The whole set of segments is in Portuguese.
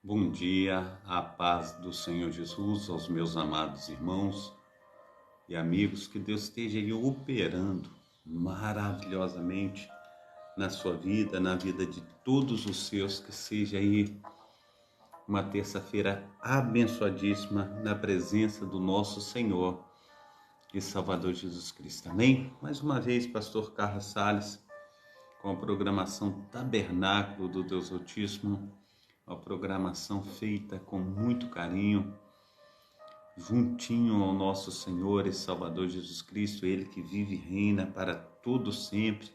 Bom dia, a paz do Senhor Jesus aos meus amados irmãos e amigos, que Deus esteja aí operando maravilhosamente na sua vida, na vida de todos os seus, que seja aí uma terça-feira abençoadíssima na presença do nosso Senhor e Salvador Jesus Cristo. Amém? Mais uma vez, pastor Carlos Salles, com a programação Tabernáculo do Deus Altíssimo, uma programação feita com muito carinho, juntinho ao nosso Senhor e Salvador Jesus Cristo, Ele que vive e reina para todo sempre.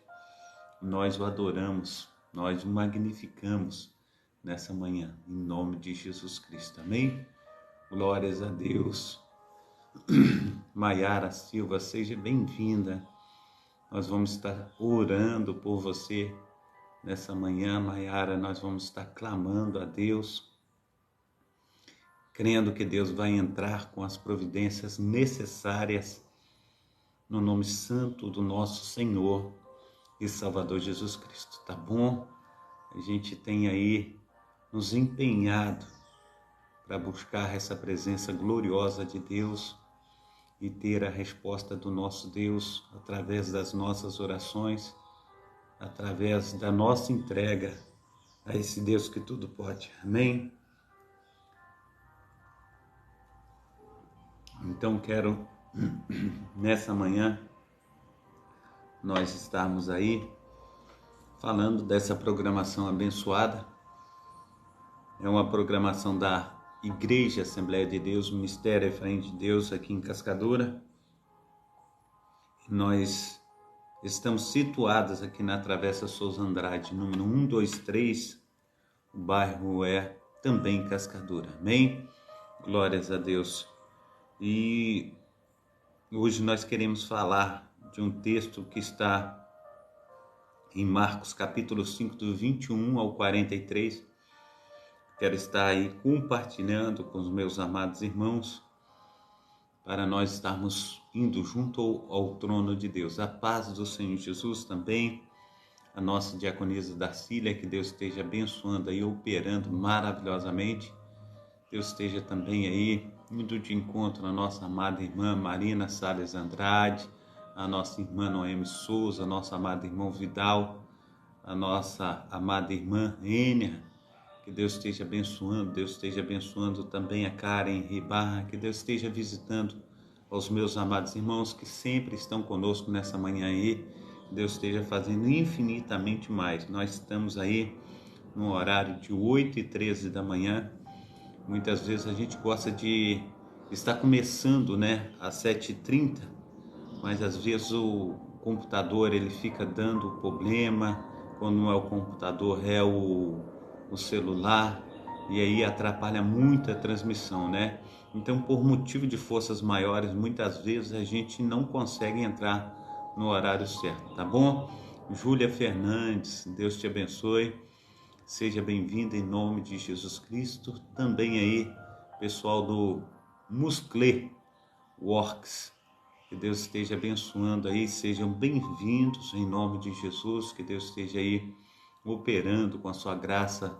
Nós o adoramos, nós o magnificamos nessa manhã, em nome de Jesus Cristo. Amém? Glórias a Deus. Maiara Silva, seja bem-vinda. Nós vamos estar orando por você nessa manhã, Maiara. Nós vamos estar clamando a Deus, crendo que Deus vai entrar com as providências necessárias no nome santo do nosso Senhor e Salvador Jesus Cristo, tá bom? A gente tem aí nos empenhado para buscar essa presença gloriosa de Deus e ter a resposta do nosso Deus através das nossas orações, através da nossa entrega a esse Deus que tudo pode. Amém? Então quero, nessa manhã, nós estarmos aí falando dessa programação abençoada. É uma programação da Igreja Assembleia de Deus, Ministério Efraim de Deus, aqui em Cascadura. Nós estamos situados aqui na Travessa Souza Andrade, número 123, o bairro é também Cascadura. Amém? Glórias a Deus. E hoje nós queremos falar de um texto que está em Marcos capítulo 5, do 21 ao 43. Quero estar aí compartilhando com os meus amados irmãos, para nós estarmos indo junto ao trono de Deus. A paz do Senhor Jesus também, a nossa diaconisa Darcília, que Deus esteja abençoando aí, operando maravilhosamente. Deus esteja também aí indo de encontro à nossa amada irmã Marina Salles Andrade, a nossa irmã Noemi Souza, a nosso amado irmão Vidal, a nossa amada irmã Ênia. Que Deus esteja abençoando também a Karen Ribarra, que Deus esteja visitando aos meus amados irmãos que sempre estão conosco nessa manhã aí. Deus esteja fazendo infinitamente mais. Nós estamos aí no horário de 8h13 da manhã. Muitas vezes a gente gosta de estar começando, às 7h30, mas às vezes o computador ele fica dando problema. Quando não é o computador, é o celular, e aí atrapalha muito a transmissão, Então, por motivo de forças maiores, muitas vezes a gente não consegue entrar no horário certo, tá bom? Júlia Fernandes, Deus te abençoe. Seja bem-vinda em nome de Jesus Cristo. Também aí, pessoal do Muscle Works, que Deus esteja abençoando aí. Sejam bem-vindos em nome de Jesus. Que Deus esteja aí operando com a sua graça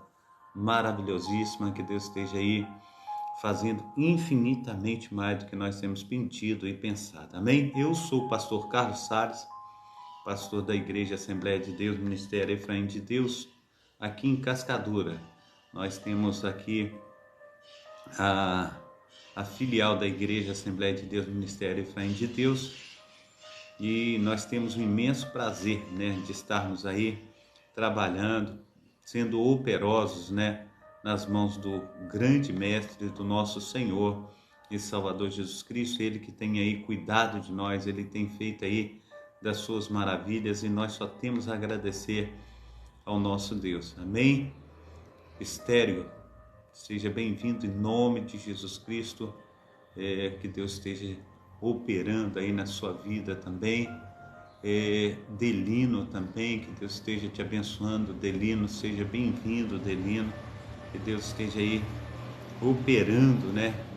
maravilhosíssima. Que Deus esteja aí fazendo infinitamente mais do que nós temos pedido e pensado. Amém? Eu sou o pastor Carlos Salles, pastor da Igreja Assembleia de Deus, Ministério Efraim de Deus, aqui em Cascadura. Nós temos aqui a filial da Igreja Assembleia de Deus, Ministério Efraim de Deus, e nós temos um imenso prazer, de estarmos aí trabalhando, sendo operosos, nas mãos do grande mestre, do nosso Senhor e Salvador Jesus Cristo. Ele que tem aí cuidado de nós, ele tem feito aí das suas maravilhas, e nós só temos a agradecer ao nosso Deus. Amém? Estéreo, seja bem-vindo em nome de Jesus Cristo. Que Deus esteja operando aí na sua vida também. Delino também, que Deus esteja te abençoando. Delino, seja bem-vindo, Delino. Que Deus esteja aí operando,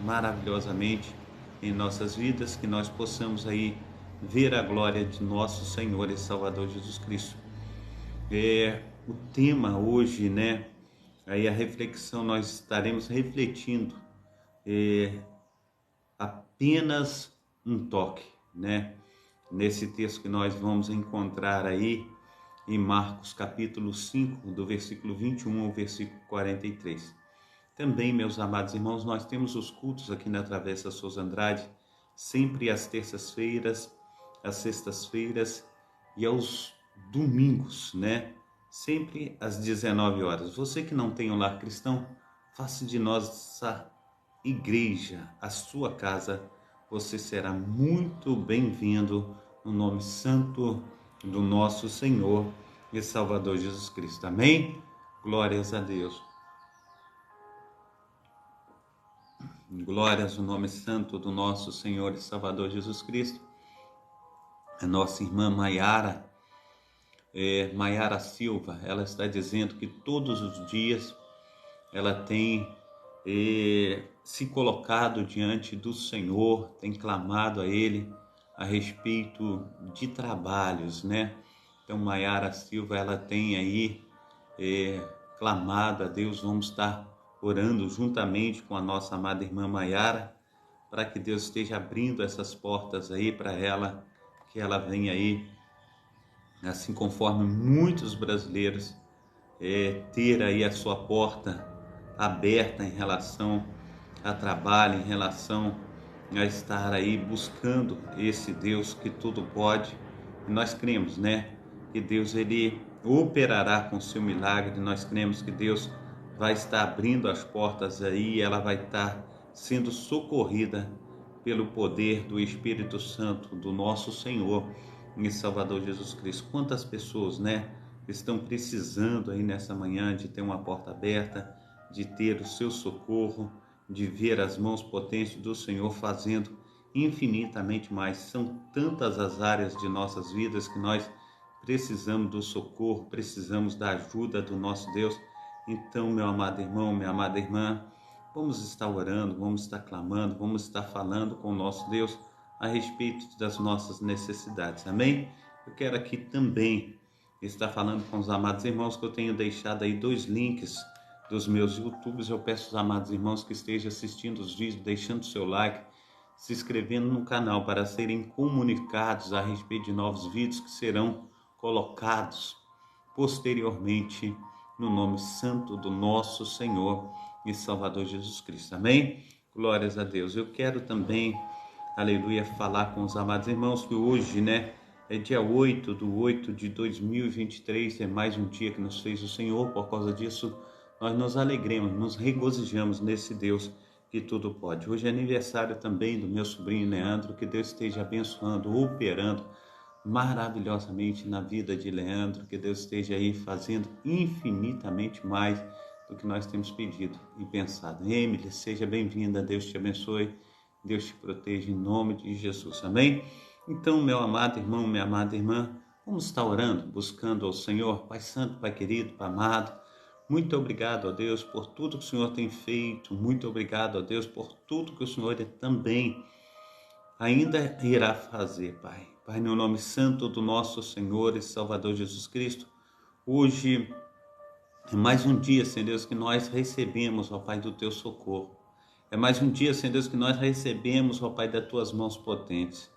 maravilhosamente em nossas vidas, que nós possamos aí ver a glória de nosso Senhor e Salvador Jesus Cristo. O tema hoje, aí a reflexão, nós estaremos refletindo apenas um toque, né? Nesse texto que nós vamos encontrar aí em Marcos capítulo 5, do versículo 21 ao versículo 43. Também, meus amados irmãos, nós temos os cultos aqui na Travessa Souza Andrade, sempre às terças-feiras, às sextas-feiras e aos domingos, né? Sempre às 19 horas. Você que não tem um lar cristão, faça de nossa igreja a sua casa. Você será muito bem-vindo no nome santo do nosso Senhor e Salvador Jesus Cristo. Amém? Glórias a Deus. Glórias ao nome santo do nosso Senhor e Salvador Jesus Cristo. A nossa irmã Maiara Silva, ela está dizendo que todos os dias ela tem se colocado diante do Senhor, tem clamado a Ele a respeito de trabalhos, né? Então Maiara Silva, ela tem aí clamado a Deus. Vamos estar orando juntamente com a nossa amada irmã Maiara, para que Deus esteja abrindo essas portas aí para ela, que ela venha aí, assim conforme muitos brasileiros, ter aí a sua porta aberta em relação a trabalho, em relação a estar aí buscando esse Deus que tudo pode. E nós cremos, né, que Deus ele operará com seu milagre. Nós cremos que Deus vai estar abrindo as portas aí, ela vai estar sendo socorrida pelo poder do Espírito Santo do nosso Senhor e Salvador Jesus Cristo. Quantas pessoas, né, estão precisando aí nessa manhã de ter uma porta aberta, de ter o seu socorro, de ver as mãos potentes do Senhor fazendo infinitamente mais. São tantas as áreas de nossas vidas que nós precisamos do socorro, precisamos da ajuda do nosso Deus. Então, meu amado irmão, minha amada irmã, vamos estar orando, vamos estar clamando, vamos estar falando com o nosso Deus a respeito das nossas necessidades. Amém? Eu quero aqui também estar falando com os amados irmãos que eu tenho deixado aí 2 links dos meus YouTubes. Eu peço aos amados irmãos que estejam assistindo os vídeos, deixando seu like, se inscrevendo no canal para serem comunicados a respeito de novos vídeos que serão colocados posteriormente no nome santo do nosso Senhor e Salvador Jesus Cristo. Amém? Glórias a Deus. Eu quero também, aleluia, falar com os amados irmãos que hoje, né, é dia 8/8/2023, é mais um dia que nos fez o Senhor. Por causa disso, nós nos alegremos, nos regozijamos nesse Deus que tudo pode. Hoje é aniversário também do meu sobrinho Leandro, que Deus esteja abençoando, operando maravilhosamente na vida de Leandro, que Deus esteja aí fazendo infinitamente mais do que nós temos pedido e pensado. Emily, seja bem-vinda, Deus te abençoe, Deus te proteja em nome de Jesus, amém? Então, meu amado irmão, minha amada irmã, vamos estar orando, buscando ao Senhor. Pai Santo, Pai querido, Pai amado, muito obrigado, ó Deus, por tudo que o Senhor tem feito, muito obrigado, ó Deus, por tudo que o Senhor também ainda irá fazer, Pai. Pai, no nome santo do nosso Senhor e Salvador Jesus Cristo, hoje é mais um dia, Senhor Deus, que nós recebemos, ó Pai, do Teu socorro. É mais um dia, Senhor Deus, que nós recebemos, ó Pai, das Tuas mãos potentes.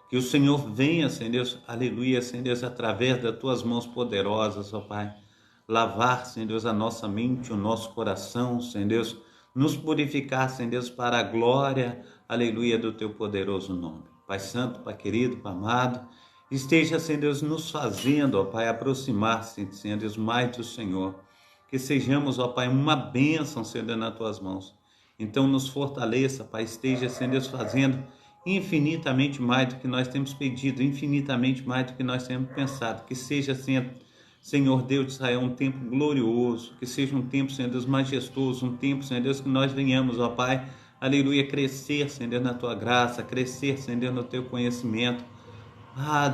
Que o Senhor venha, Senhor Deus, aleluia, Senhor Deus, através das Tuas mãos poderosas, ó Pai, lavar, Senhor Deus, a nossa mente, o nosso coração, Senhor Deus, nos purificar, Senhor Deus, para a glória, aleluia, do Teu poderoso nome. Pai Santo, Pai querido, Pai amado, esteja, Senhor Deus, nos fazendo, ó Pai, aproximar-se, Senhor Deus, mais do Senhor. Que sejamos, ó Pai, uma bênção, Senhor Deus, nas Tuas mãos. Então nos fortaleça, Pai, esteja, Senhor Deus, fazendo infinitamente mais do que nós temos pedido, infinitamente mais do que nós temos pensado. Que seja, Senhor Deus de Israel, um tempo glorioso, que seja um tempo, Senhor Deus, majestoso, um tempo, Senhor Deus, que nós venhamos, ó Pai, aleluia, crescer, Senhor Deus, na Tua graça, crescer, Senhor Deus, no Teu conhecimento.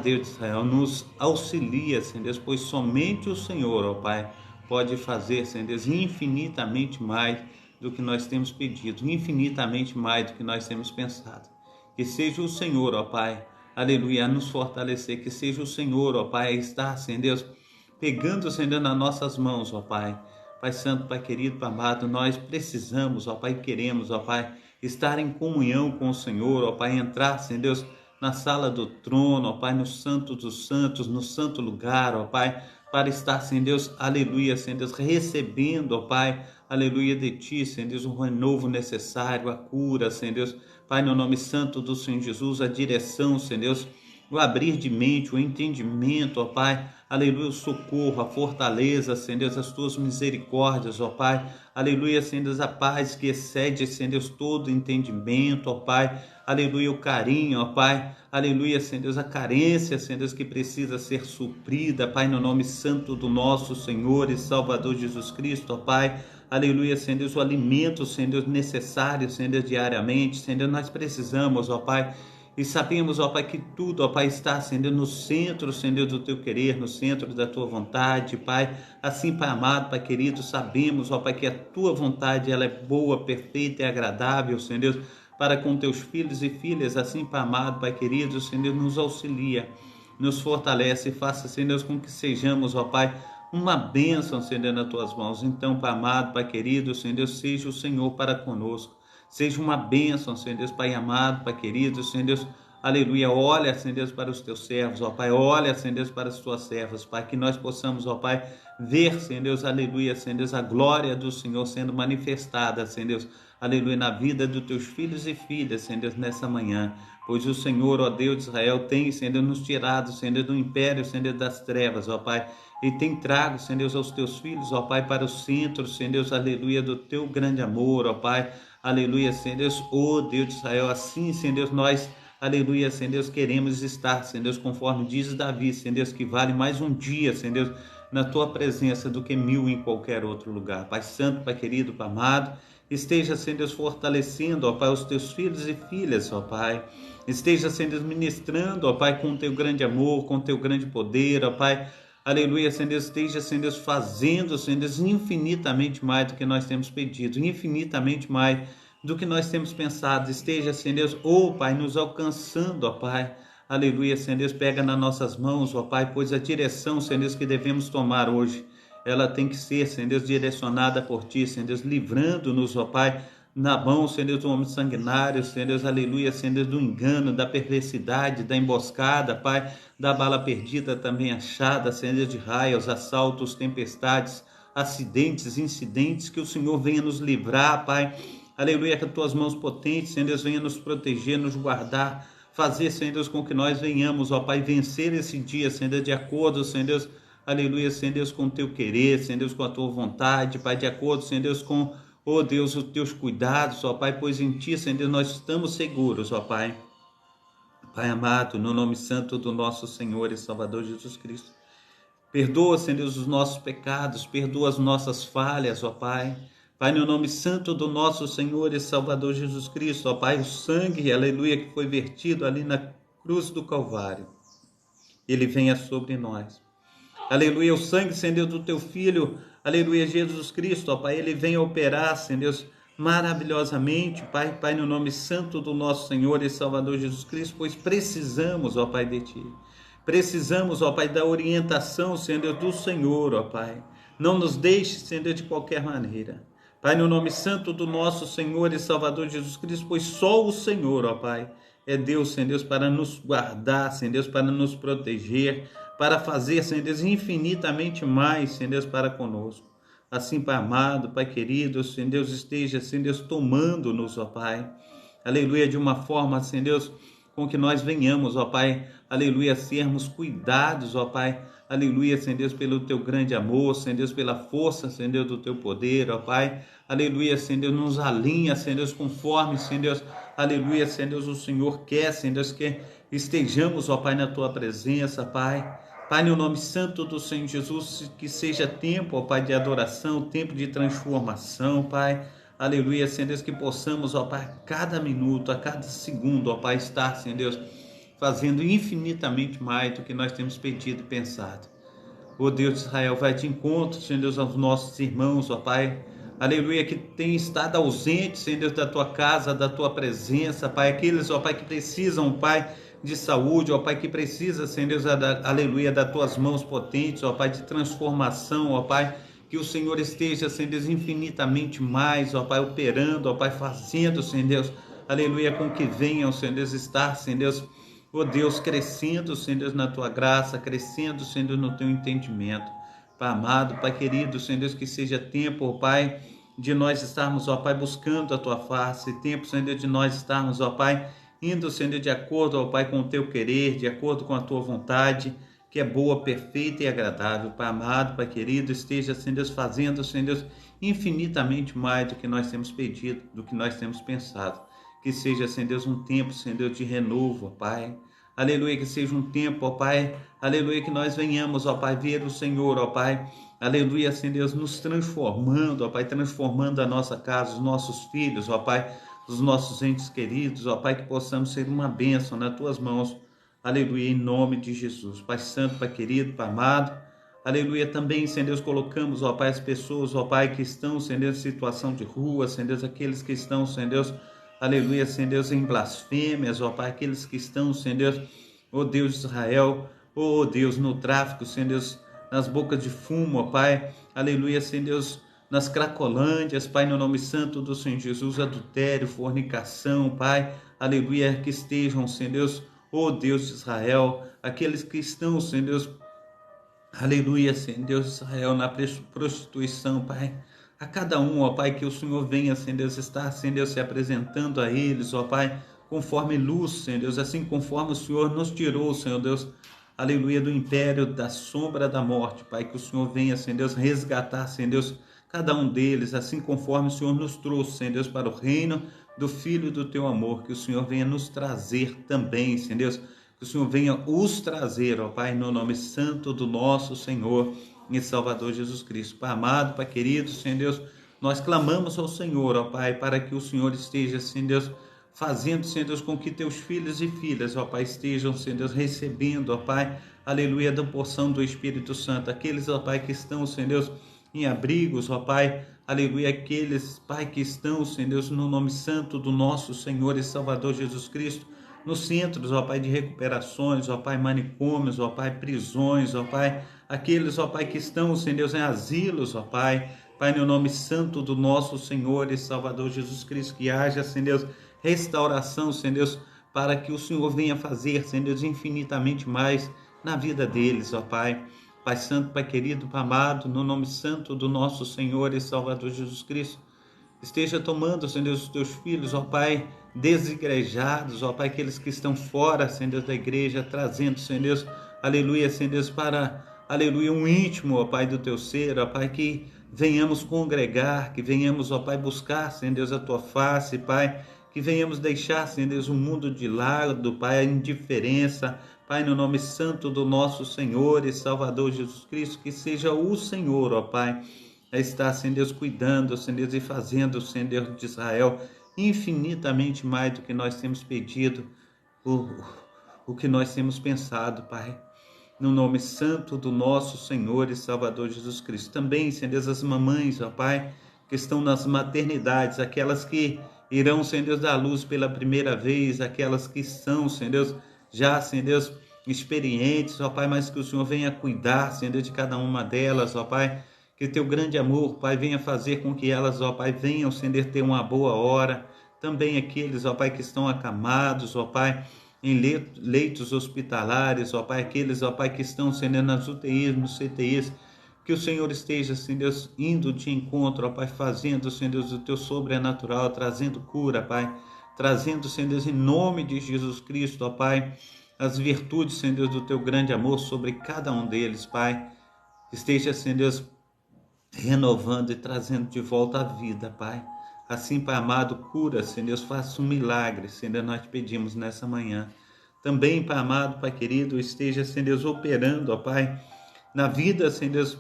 Deus de Israel, nos auxilia, Senhor Deus, pois somente o Senhor, ó Pai, pode fazer, Senhor Deus, infinitamente mais do que nós temos pedido, infinitamente mais do que nós temos pensado. Que seja o Senhor, ó Pai, aleluia, a nos fortalecer, que seja o Senhor, ó Pai, a estar, Senhor Deus, pegando, Senhor Deus, nas nossas mãos, ó Pai, Pai Santo, Pai querido, Pai amado, nós precisamos, ó Pai, queremos, ó Pai, estar em comunhão com o Senhor, ó Pai, entrar, Senhor Deus, na sala do trono, ó Pai, no Santo dos Santos, no santo lugar, ó Pai, para estar, Senhor Deus, aleluia, Senhor Deus, recebendo, ó Pai, aleluia de Ti, Senhor Deus, o renovo necessário, a cura, Senhor Deus, Pai, no nome santo do Senhor Jesus, a direção, Senhor Deus, o abrir de mente, o entendimento, ó Pai, aleluia, o socorro, a fortaleza, Senhor Deus, as Tuas misericórdias, ó Pai, aleluia, Senhor Deus, a paz que excede, Senhor Deus, todo entendimento, ó Pai, aleluia, o carinho, ó Pai, aleluia, Senhor Deus, a carência, Senhor Deus, que precisa ser suprida, Pai, no nome santo do nosso Senhor e Salvador Jesus Cristo, ó Pai, aleluia, Senhor Deus, o alimento, Senhor Deus, necessário, Senhor Deus, diariamente, Senhor Deus, nós precisamos, ó Pai, e sabemos, ó Pai, que tudo, ó Pai, está, Senhor Deus, no centro, Senhor Deus, do Teu querer, no centro da Tua vontade, Pai. Assim, Pai amado, Pai querido, sabemos, ó Pai, que a Tua vontade, ela é boa, perfeita e agradável, Senhor Deus, para com Teus filhos e filhas. Assim, Pai amado, Pai querido, Senhor Deus, nos auxilia, nos fortalece e faça, Senhor Deus, com que sejamos, ó Pai, uma bênção, Senhor Deus, nas Tuas mãos. Então, Pai amado, Pai querido, Senhor Deus, seja o Senhor para conosco. Seja uma bênção, Senhor Deus, Pai amado, Pai querido, Senhor Deus, aleluia, olha, Senhor Deus, para os Teus servos, ó Pai, olha, Senhor Deus, para as Tuas servas, Pai, que nós possamos, ó Pai, ver, Senhor Deus, aleluia, Senhor Deus, a glória do Senhor sendo manifestada, Senhor Deus, aleluia, na vida dos Teus filhos e filhas, Senhor Deus, nessa manhã, pois o Senhor, ó Deus de Israel, tem, Senhor Deus, nos tirado, Senhor Deus, do império, Senhor Deus, das trevas, ó Pai, e tem trago, Senhor Deus, aos Teus filhos, ó Pai, para o centro, Senhor Deus, aleluia, do Teu grande amor, ó Pai, aleluia, Senhor Deus, ó Deus de Israel, assim, Senhor Deus, nós, aleluia, Senhor Deus, queremos estar, Senhor Deus, conforme diz Davi, Senhor Deus, que vale mais um dia, Senhor Deus, na Tua presença do que 1000 em qualquer outro lugar. Pai Santo, Pai querido, Pai amado, esteja, Senhor Deus, fortalecendo, ó Pai, os Teus filhos e filhas, ó Pai, esteja, Senhor Deus, ministrando, ó Pai, com o Teu grande amor, com o Teu grande poder, ó Pai, aleluia, Senhor Deus, esteja, Senhor Deus, fazendo, Senhor Deus, infinitamente mais do que nós temos pedido, infinitamente mais do que nós temos pensado. Esteja, Senhor Deus, ó Pai, nos alcançando, ó Pai, aleluia, Senhor Deus, pega nas nossas mãos, ó Pai, pois a direção, Senhor Deus, que devemos tomar hoje, ela tem que ser, Senhor Deus, direcionada por Ti, Senhor Deus, livrando-nos, ó Pai, na mão, Senhor Deus, do homem sanguinário, Senhor Deus, aleluia, Senhor Deus, do engano, da perversidade, da emboscada, Pai, da bala perdida também achada, Senhor Deus, de raios, assaltos, tempestades, acidentes, incidentes, que o Senhor venha nos livrar, Pai, aleluia, que as Tuas mãos potentes, Senhor Deus, venha nos proteger, nos guardar, fazer, Senhor Deus, com que nós venhamos, ó Pai, vencer esse dia, Senhor Deus, de acordo, Senhor Deus, aleluia, Senhor Deus, com o Teu querer, Senhor Deus, com a Tua vontade, Pai, de acordo, Senhor Deus, com, ó Deus, os Teus cuidados, ó Pai, pois em Ti, Senhor Deus, nós estamos seguros, ó Pai. Pai amado, no nome santo do nosso Senhor e Salvador Jesus Cristo, perdoa, Senhor Deus, os nossos pecados, perdoa as nossas falhas, ó Pai. Pai, no nome santo do nosso Senhor e Salvador Jesus Cristo, ó Pai, o sangue, aleluia, que foi vertido ali na cruz do Calvário, ele venha sobre nós. Aleluia, o sangue, Senhor Deus, do Teu Filho, aleluia, Jesus Cristo, ó Pai, ele venha operar, Senhor Deus, maravilhosamente, Pai, Pai, no nome santo do nosso Senhor e Salvador Jesus Cristo, pois precisamos, ó Pai, de Ti. Precisamos, ó Pai, da orientação, Senhor Deus, do Senhor, ó Pai. Não nos deixe, Senhor Deus, de qualquer maneira. Pai, no nome santo do nosso Senhor e Salvador Jesus Cristo, pois só o Senhor, ó Pai, é Deus, Senhor Deus, para nos guardar, Senhor Deus, para nos proteger, para fazer, Senhor Deus, infinitamente mais, Senhor Deus, para conosco. Assim, Pai amado, Pai querido, Senhor Deus, esteja, Senhor Deus, tomando-nos, ó Pai, aleluia, de uma forma, Senhor Deus, com que nós venhamos, ó Pai, aleluia, sermos cuidados, ó Pai, aleluia, Senhor Deus, pelo Teu grande amor, Senhor Deus, pela força, Senhor Deus, do Teu poder, ó Pai, aleluia, Senhor Deus, nos alinha, Senhor Deus, conforme, Senhor Deus, aleluia, Senhor Deus, o Senhor quer, Senhor Deus, que estejamos, ó Pai, na Tua presença, Pai. Pai, no nome santo do Senhor Jesus, que seja tempo, ó Pai, de adoração, tempo de transformação, Pai. Aleluia, Senhor Deus, que possamos, ó Pai, a cada minuto, a cada segundo, ó Pai, estar, Senhor Deus, fazendo infinitamente mais do que nós temos pedido e pensado. Ó Deus de Israel, vai de encontro, Senhor Deus, aos nossos irmãos, ó Pai. Aleluia, que tem estado ausente, Senhor Deus, da Tua casa, da Tua presença, Pai. Aqueles, ó Pai, que precisam, Pai, de saúde, ó Pai, que precisa, Senhor Deus, aleluia, das Tuas mãos potentes, ó Pai, de transformação, ó Pai, que que o Senhor esteja, Senhor Deus, infinitamente mais, ó Pai, operando, ó Pai, fazendo, Senhor Deus, aleluia, com que venham, Senhor Deus, estar, Senhor Deus, ó Deus, crescendo, Senhor Deus, na Tua graça, crescendo, Senhor Deus, no Teu entendimento. Pai amado, Pai querido, Senhor Deus, que seja tempo, ó Pai, de nós estarmos, ó Pai, buscando a Tua face, tempo, Senhor Deus, de nós estarmos, ó Pai, indo, Senhor Deus, de acordo, ó Pai, com o Teu querer, de acordo com a Tua vontade, que é boa, perfeita e agradável. Pai amado, Pai querido, esteja, Senhor Deus, fazendo, Senhor Deus, infinitamente mais do que nós temos pedido, do que nós temos pensado. Que seja, Senhor Deus, um tempo, Senhor Deus, de renovo, ó Pai. Aleluia, que seja um tempo, ó Pai, aleluia, que nós venhamos, ó Pai, ver o Senhor, ó Pai, aleluia, Senhor Deus, nos transformando, ó Pai, transformando a nossa casa, os nossos filhos, ó Pai, os nossos entes queridos, ó Pai, que possamos ser uma bênção nas Tuas mãos, aleluia, em nome de Jesus. Pai santo, Pai querido, Pai amado, aleluia, também, Senhor Deus, colocamos, ó Pai, as pessoas, ó Pai, que estão, Senhor Deus, em situação de rua, Senhor Deus, aqueles que estão, Senhor Deus, aleluia, Senhor Deus, em blasfêmias, ó Pai, aqueles que estão, Senhor Deus, ó Deus de Israel, ó Deus, no tráfico, Senhor Deus, nas bocas de fumo, ó Pai, aleluia, Senhor Deus, nas cracolândias, Pai, no nome santo do Senhor Jesus, adultério, fornicação, Pai, aleluia, que estejam, Senhor Deus, ó Deus de Israel, aqueles que estão, Senhor Deus, aleluia, Senhor Deus de Israel, na prostituição, Pai, a cada um, ó Pai, que o Senhor venha, Senhor Deus, estar, Senhor Deus, se apresentando a eles, ó Pai, conforme luz, Senhor Deus, assim conforme o Senhor nos tirou, Senhor Deus, aleluia, do império da sombra da morte, Pai, que o Senhor venha, Senhor Deus, resgatar, Senhor Deus, cada um deles, assim conforme o Senhor nos trouxe, Senhor Deus, para o reino do Filho do Teu amor, que o Senhor venha nos trazer também, Senhor Deus, que o Senhor venha os trazer, ó Pai, no nome santo do nosso Senhor e Salvador Jesus Cristo. Pai amado, Pai querido, Senhor Deus, nós clamamos ao Senhor, ó Pai, para que o Senhor esteja, Senhor Deus, fazendo, Senhor Deus, com que Teus filhos e filhas, ó Pai, estejam, Senhor Deus, recebendo, ó Pai, aleluia, da porção do Espírito Santo, aqueles, ó Pai, que estão, Senhor Deus, em abrigos, ó Pai, aleluia, aqueles, Pai, que estão, Senhor Deus, no nome santo do nosso Senhor e Salvador Jesus Cristo, nos centros, ó Pai, de recuperações, ó Pai, manicômios, ó Pai, prisões, ó Pai, aqueles, ó Pai, que estão, Senhor Deus, em asilos, ó Pai, Pai, no nome santo do nosso Senhor e Salvador Jesus Cristo, que haja, Senhor Deus, restauração, Senhor Deus, para que o Senhor venha fazer, Senhor Deus, infinitamente mais na vida deles, ó Pai. Pai santo, Pai querido, Pai amado, no nome santo do nosso Senhor e Salvador Jesus Cristo, esteja tomando, Senhor Deus, os Teus filhos, ó Pai, desigrejados, ó Pai, aqueles que estão fora, Senhor Deus, da igreja, trazendo, Senhor Deus, aleluia, Senhor Deus, para, aleluia, um íntimo, ó Pai, do Teu ser, ó Pai, que venhamos congregar, que venhamos, ó Pai, buscar, Senhor Deus, a Tua face, Pai, que venhamos deixar, Senhor Deus, o mundo de lado, Pai, a indiferença, Pai, no nome santo do nosso Senhor e Salvador Jesus Cristo, que seja o Senhor, ó Pai, a estar, Senhor Deus, cuidando, Senhor Deus, e fazendo, Senhor Deus de Israel, infinitamente mais do que nós temos pedido, o que nós temos pensado, Pai, no nome santo do nosso Senhor e Salvador Jesus Cristo. Também, Senhor Deus, as mamães, ó Pai, que estão nas maternidades, aquelas que irão, Senhor Deus, dar luz pela primeira vez, aquelas que são, Senhor Deus, já, Senhor Deus, experientes, ó Pai, mas que o Senhor venha cuidar, Senhor Deus, de cada uma delas, ó Pai, que Teu grande amor, Pai, venha fazer com que elas, ó Pai, venham, Senhor Deus, ter uma boa hora. Também aqueles, ó Pai, que estão acamados, ó Pai, em leitos hospitalares, ó Pai, aqueles, ó Pai, que estão, Senhor Deus, nas UTIs, nos CTIs, que o Senhor esteja, Senhor Deus, indo de encontro, ó Pai, fazendo, Senhor Deus, o Teu sobrenatural, trazendo cura, Pai, trazendo, Senhor Deus, em nome de Jesus Cristo, ó Pai, as virtudes, Senhor Deus, do Teu grande amor sobre cada um deles, Pai. Esteja, Senhor Deus, renovando e trazendo de volta a vida, Pai. Assim, Pai amado, cura, Senhor Deus, faça um milagre, Senhor, nós te pedimos nessa manhã. Também, Pai amado, Pai querido, esteja, Senhor Deus, operando, ó Pai, na vida, Senhor Deus,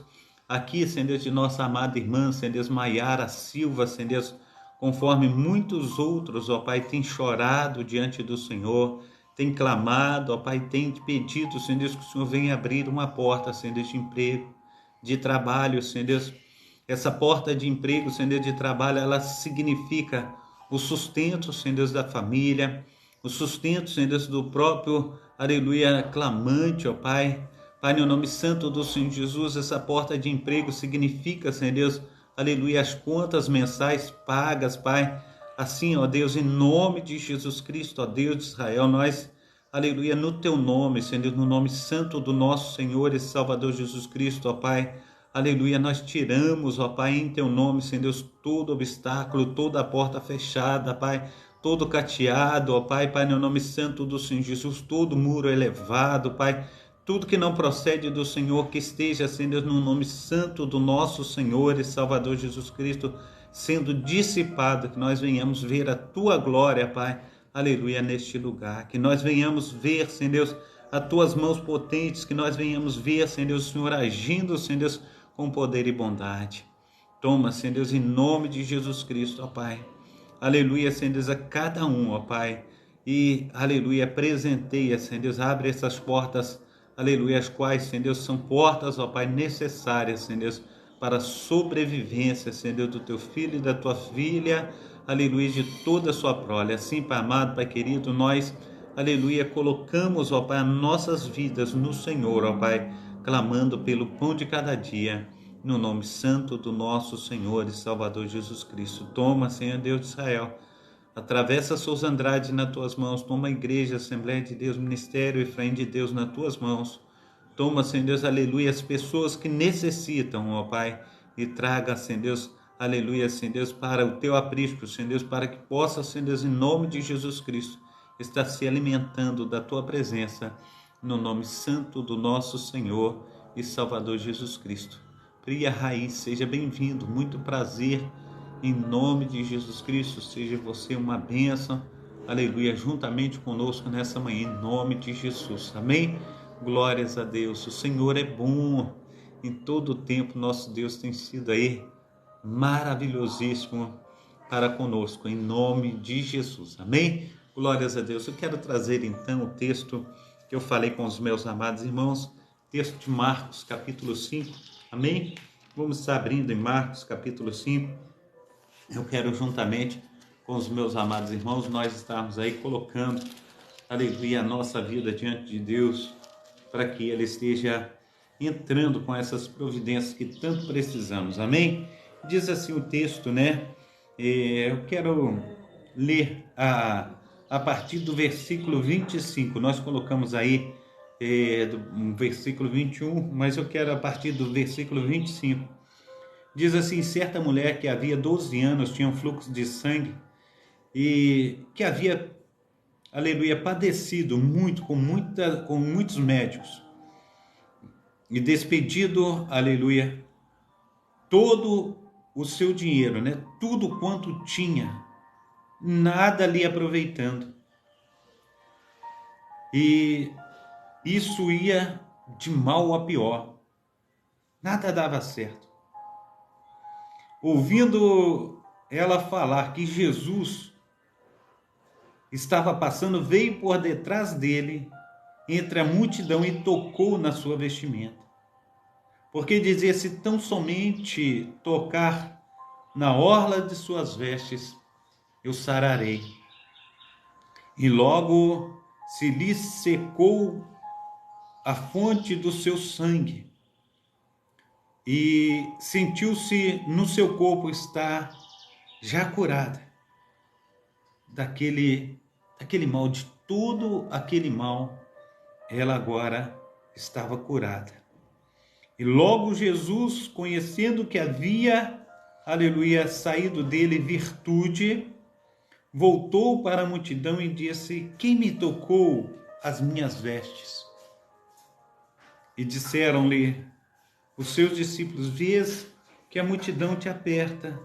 aqui, Senhor Deus, de nossa amada irmã, Senhor Deus, Maiara Silva, Senhor Deus, conforme muitos outros, ó Pai, têm chorado diante do Senhor, têm clamado, ó Pai, têm pedido, Senhor Deus, que o Senhor venha abrir uma porta, Senhor Deus, de emprego, de trabalho, Senhor Deus. Essa porta de emprego, Senhor Deus, de trabalho, ela significa o sustento, Senhor Deus, da família, o sustento, Senhor Deus, do próprio, aleluia, clamante, ó Pai, Pai, no nome santo do Senhor Jesus, essa porta de emprego significa, Senhor Deus, aleluia, as contas mensais pagas, Pai. Assim, ó Deus, em nome de Jesus Cristo, ó Deus de Israel, nós, aleluia, no teu nome, Senhor Deus, no nome santo do nosso Senhor e Salvador Jesus Cristo, ó Pai, aleluia, nós tiramos, ó Pai, em teu nome, Senhor Deus, todo obstáculo, toda a porta fechada, Pai, todo cateado, ó Pai, Pai, no nome santo do Senhor Jesus, todo muro elevado, Pai, tudo que não procede do Senhor, que esteja, Senhor Deus, no nome santo do nosso Senhor e Salvador Jesus Cristo, sendo dissipado, que nós venhamos ver a tua glória, Pai, aleluia, neste lugar, que nós venhamos ver, Senhor Deus, as tuas mãos potentes, que nós venhamos ver, Senhor Deus, o Senhor agindo, Senhor Deus, com poder e bondade. Toma, Senhor Deus, em nome de Jesus Cristo, ó Pai, aleluia, Senhor Deus, a cada um, ó Pai, e, aleluia, presenteia, Senhor Deus, abre essas portas, aleluia, as quais, Senhor Deus, são portas, ó Pai, necessárias, Senhor Deus, para a sobrevivência, Senhor Deus, do teu filho e da tua filha, aleluia, de toda a sua prole. Assim, Pai amado, Pai querido, nós, aleluia, colocamos, ó Pai, as nossas vidas no Senhor, ó Pai, clamando pelo pão de cada dia, no nome santo do nosso Senhor e Salvador Jesus Cristo. Toma, Senhor Deus de Israel, atravessa Souza Andrade nas tuas mãos, toma a igreja, Assembleia de Deus, Ministério Efraim de Deus nas tuas mãos. Toma, Senhor Deus, aleluia, as pessoas que necessitam, ó Pai, e traga, Senhor Deus, aleluia, Senhor Deus, para o teu aprisco, Senhor Deus, para que possa, Senhor Deus, em nome de Jesus Cristo, estar se alimentando da tua presença, no nome santo do nosso Senhor e Salvador Jesus Cristo. Priya Raiz, seja bem-vindo, muito prazer, em nome de Jesus Cristo, seja você uma bênção, aleluia, juntamente conosco nessa manhã, em nome de Jesus, amém? Glórias a Deus, o Senhor é bom, em todo o tempo nosso Deus tem sido aí maravilhosíssimo para conosco, em nome de Jesus, amém? Glórias a Deus. Eu quero trazer então o texto que eu falei com os meus amados irmãos, texto de Marcos capítulo 5, amém? Vamos estar abrindo em Marcos capítulo 5, eu quero juntamente com os meus amados irmãos, nós estarmos aí colocando, aleluia, a nossa vida diante de Deus, para que Ele esteja entrando com essas providências que tanto precisamos, amém? Diz assim o texto, né? Eu quero ler a partir do versículo 25, nós colocamos aí do versículo 21, mas eu quero a partir do versículo 25. Diz assim, certa mulher que havia 12 anos tinha um fluxo de sangue e que havia, aleluia, padecido muito com muitos médicos e despedido, aleluia, todo o seu dinheiro, né? Tudo quanto tinha, nada lhe aproveitando. E isso ia de mal a pior. Nada dava certo. Ouvindo ela falar que Jesus estava passando, veio por detrás dele, entre a multidão, e tocou na sua vestimenta. Porque dizia, se tão somente tocar na orla de suas vestes, eu sararei. E logo se lhe secou a fonte do seu sangue, e sentiu-se no seu corpo estar já curada daquele mal, de todo aquele mal, ela agora estava curada. E logo Jesus, conhecendo que havia, aleluia, saído dele virtude, voltou para a multidão e disse, quem me tocou as minhas vestes? E disseram-lhe os seus discípulos, vês que a multidão te aperta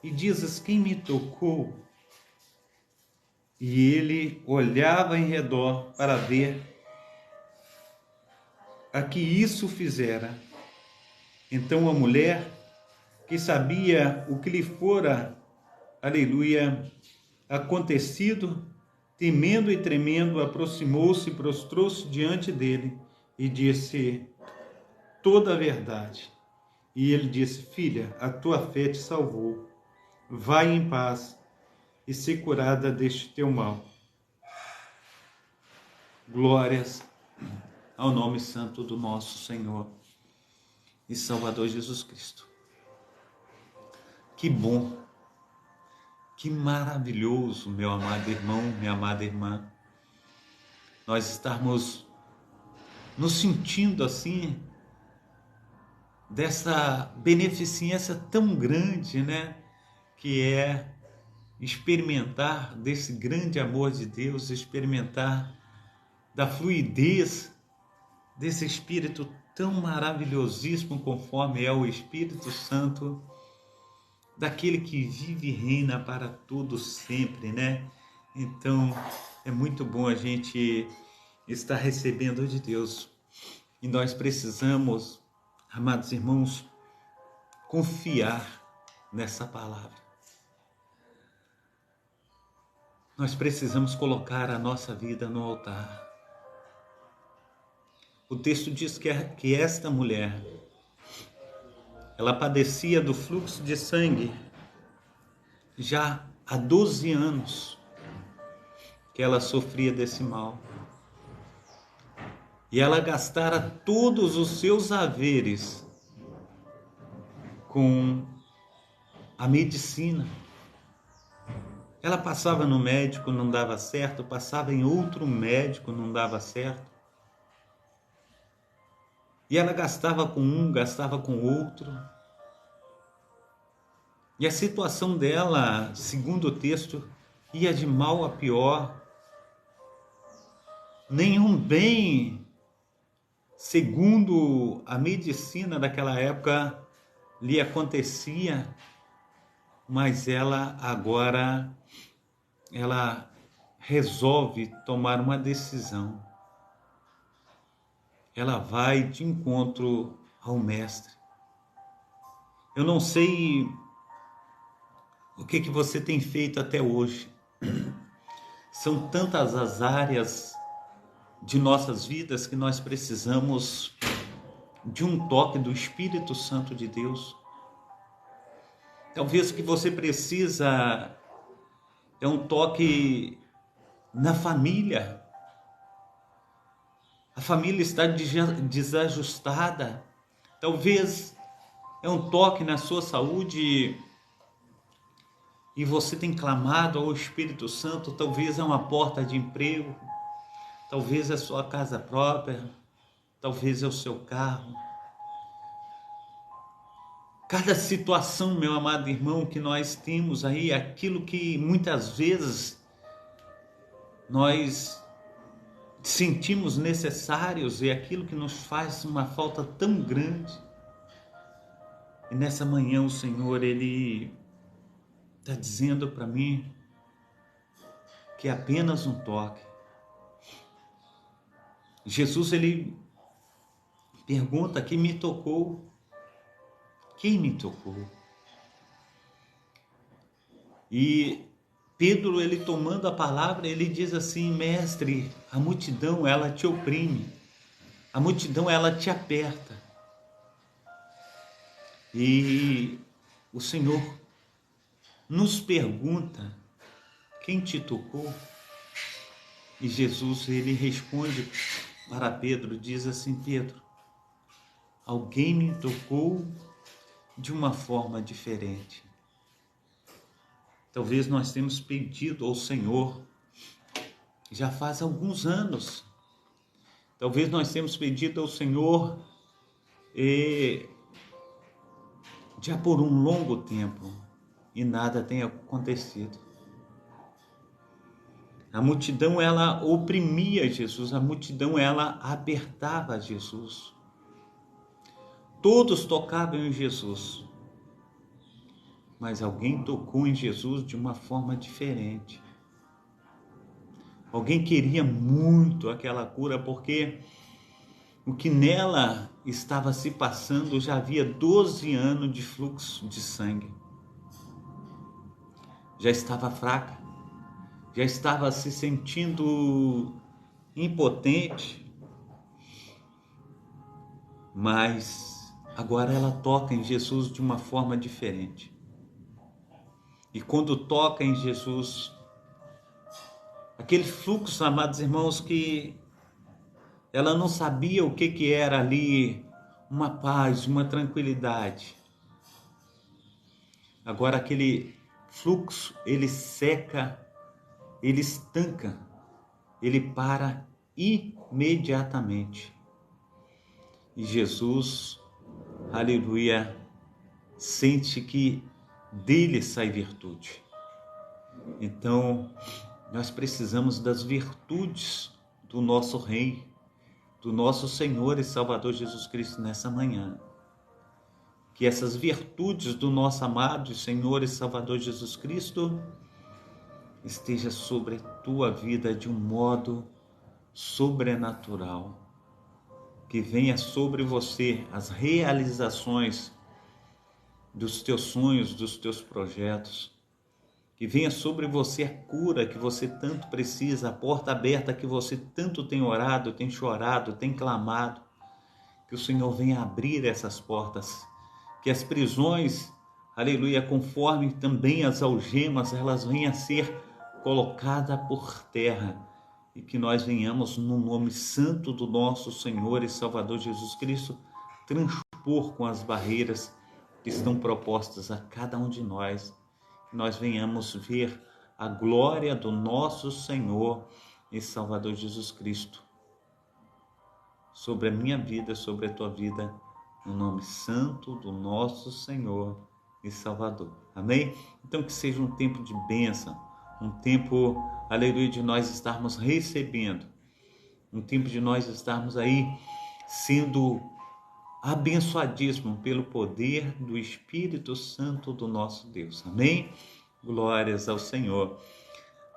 e dizes, quem me tocou? E ele olhava em redor para ver a que isso fizera. Então a mulher, que sabia o que lhe fora, aleluia, acontecido, temendo e tremendo, aproximou-se e prostrou-se diante dele e disse toda a verdade. E ele disse, filha, a tua fé te salvou. Vai em paz e ser curada deste teu mal. Glórias ao nome santo do nosso Senhor e Salvador Jesus Cristo. Que bom, que maravilhoso, meu amado irmão, minha amada irmã, nós estarmos nos sentindo assim, dessa beneficência tão grande, né? Que é experimentar desse grande amor de Deus, experimentar da fluidez desse Espírito tão maravilhosíssimo, conforme é o Espírito Santo, daquele que vive e reina para todos sempre, né? Então, é muito bom a gente estar recebendo de Deus. E nós precisamos, amados irmãos, confiar nessa palavra. Nós precisamos colocar a nossa vida no altar. O texto diz que esta mulher, ela padecia do fluxo de sangue já há 12 anos que ela sofria desse mal. E ela gastara todos os seus haveres com a medicina. Ela passava no médico, não dava certo, passava em outro médico, não dava certo. E ela gastava com um, gastava com outro. E a situação dela, segundo o texto, ia de mal a pior. Nenhum bem, segundo a medicina daquela época, lhe acontecia, mas ela agora, ela resolve tomar uma decisão. Ela vai de encontro ao Mestre. Eu não sei o que você tem feito até hoje. São tantas as áreas de nossas vidas que nós precisamos de um toque do Espírito Santo de Deus. Talvez o que você precisa é um toque na família. A família está desajustada. Talvez é um toque na sua saúde e você tem clamado ao Espírito Santo. Talvez é uma porta de emprego. Talvez é a sua casa própria. Talvez é o seu carro. Cada situação, meu amado irmão, que nós temos aí, aquilo que muitas vezes nós sentimos necessários e aquilo que nos faz uma falta tão grande. E nessa manhã o Senhor, Ele está dizendo para mim que é apenas um toque. Jesus, Ele pergunta: quem me tocou? Quem me tocou? E Pedro, ele tomando a palavra, ele diz assim: mestre, a multidão ela te oprime, a multidão ela te aperta. E o Senhor nos pergunta: quem te tocou? E Jesus, ele responde para Pedro, diz assim: Pedro, alguém me tocou de uma forma diferente. Talvez nós temos pedido ao Senhor já faz alguns anos. Talvez nós temos pedido ao Senhor já por um longo tempo e nada tem acontecido. A multidão ela oprimia Jesus, a multidão ela apertava Jesus. Todos tocavam em Jesus, mas alguém tocou em Jesus de uma forma diferente. Alguém queria muito aquela cura, porque o que nela estava se passando já havia 12 anos de fluxo de sangue. Já estava fraca, já estava se sentindo impotente, mas agora ela toca em Jesus de uma forma diferente. E quando toca em Jesus, aquele fluxo, amados irmãos, que Ela não sabia o que era ali uma paz, uma tranquilidade. Agora aquele fluxo, ele seca, ele estanca, ele para imediatamente. E Jesus, aleluia, sente que dele sai virtude. Então, nós precisamos das virtudes do nosso Rei, do nosso Senhor e Salvador Jesus Cristo nessa manhã. Que essas virtudes do nosso amado Senhor e Salvador Jesus Cristo esteja sobre a tua vida de um modo sobrenatural. Que venha sobre você as realizações dos teus sonhos, dos teus projetos. Que venha sobre você a cura que você tanto precisa, a porta aberta que você tanto tem orado, tem chorado, tem clamado. Que o Senhor venha abrir essas portas. Que as prisões, aleluia, conforme também as algemas, elas venham a ser colocadas por terra. E que nós venhamos, no nome santo do nosso Senhor e Salvador Jesus Cristo, transpor com as barreiras que estão propostas a cada um de nós. Que nós venhamos ver a glória do nosso Senhor e Salvador Jesus Cristo sobre a minha vida, sobre a tua vida, no nome santo do nosso Senhor e Salvador. Amém? Então que seja um tempo de bênção, um tempo, aleluia, de nós estarmos recebendo, um tempo de nós estarmos aí sendo abençoadíssimo pelo poder do Espírito Santo do nosso Deus. Amém? Glórias ao Senhor.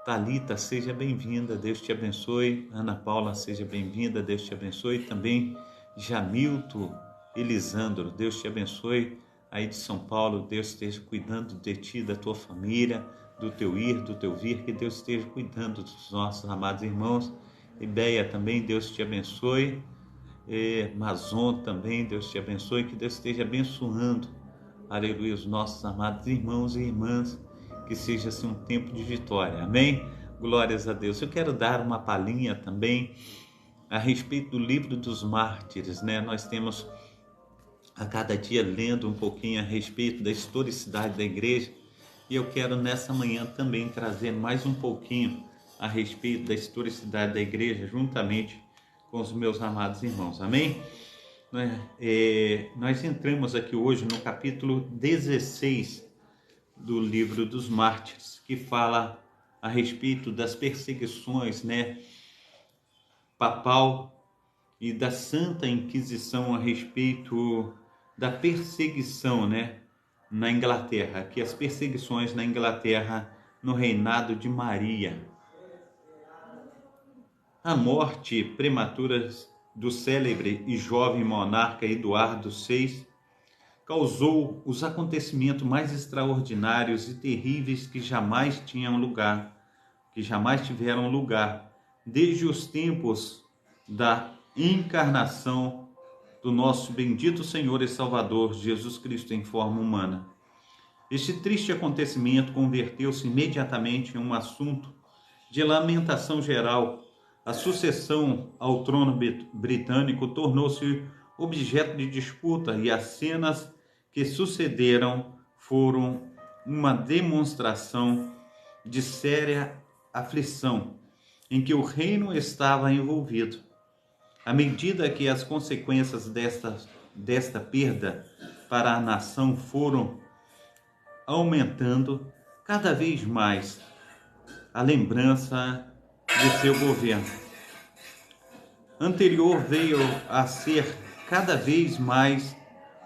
Talita, seja bem-vinda, Deus te abençoe. Ana Paula, seja bem-vinda, Deus te abençoe. Também Jamilto Elisandro, Deus te abençoe. Aí de São Paulo, Deus esteja cuidando de ti, da tua família, do teu ir, do teu vir, que Deus esteja cuidando dos nossos amados irmãos. Ibeia também, Deus te abençoe. Mazon também, Deus te abençoe, que Deus esteja abençoando, aleluia, os nossos amados irmãos e irmãs, que seja assim um tempo de vitória, amém? Glórias a Deus. Eu quero dar uma palhinha também a respeito do livro dos mártires, né? Nós temos a cada dia lendo um pouquinho a respeito da historicidade da igreja, e eu quero nessa manhã também trazer mais um pouquinho a respeito da historicidade da igreja, juntamente com os meus amados irmãos, amém? Nós entramos aqui hoje no capítulo 16 do livro dos mártires, que fala a respeito das perseguições, né, papal e da Santa Inquisição a respeito da perseguição, né, na Inglaterra, que as perseguições na Inglaterra no reinado de Maria. A morte prematura do célebre e jovem monarca Eduardo VI causou os acontecimentos mais extraordinários e terríveis que jamais tiveram lugar desde os tempos da encarnação do nosso bendito Senhor e Salvador Jesus Cristo em forma humana. Este triste acontecimento converteu-se imediatamente em um assunto de lamentação geral. A sucessão ao trono britânico tornou-se objeto de disputa e as cenas que sucederam foram uma demonstração de séria aflição em que o reino estava envolvido. À medida que as consequências desta perda para a nação foram aumentando cada vez mais a lembrança de seu governo anterior veio a ser cada vez mais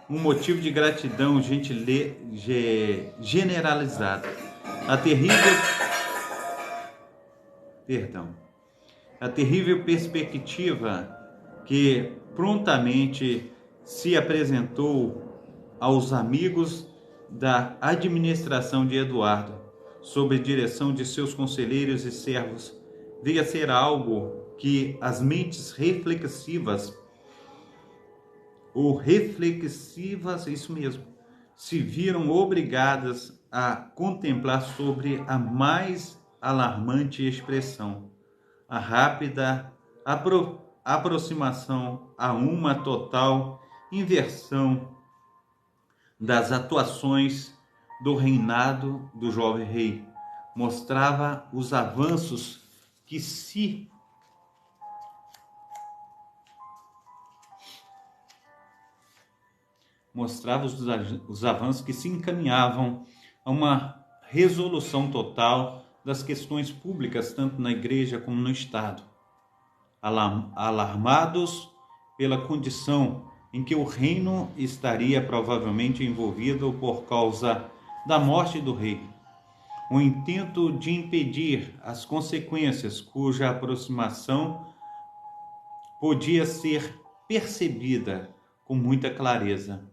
um motivo de gratidão generalizada. A terrível perspectiva que prontamente se apresentou aos amigos da administração de Eduardo, sob a direção de seus conselheiros e servos, veio a ser algo que as mentes reflexivas, isso mesmo, se viram obrigadas a contemplar sobre a mais alarmante expressão, a rápida aproximação a uma total inversão das atuações do reinado do jovem rei. Mostrava os avanços que se encaminhavam a uma resolução total das questões públicas, tanto na igreja como no Estado. Alarmados pela condição em que o reino estaria provavelmente envolvido por causa da morte do rei, o intento de impedir as consequências cuja aproximação podia ser percebida com muita clareza,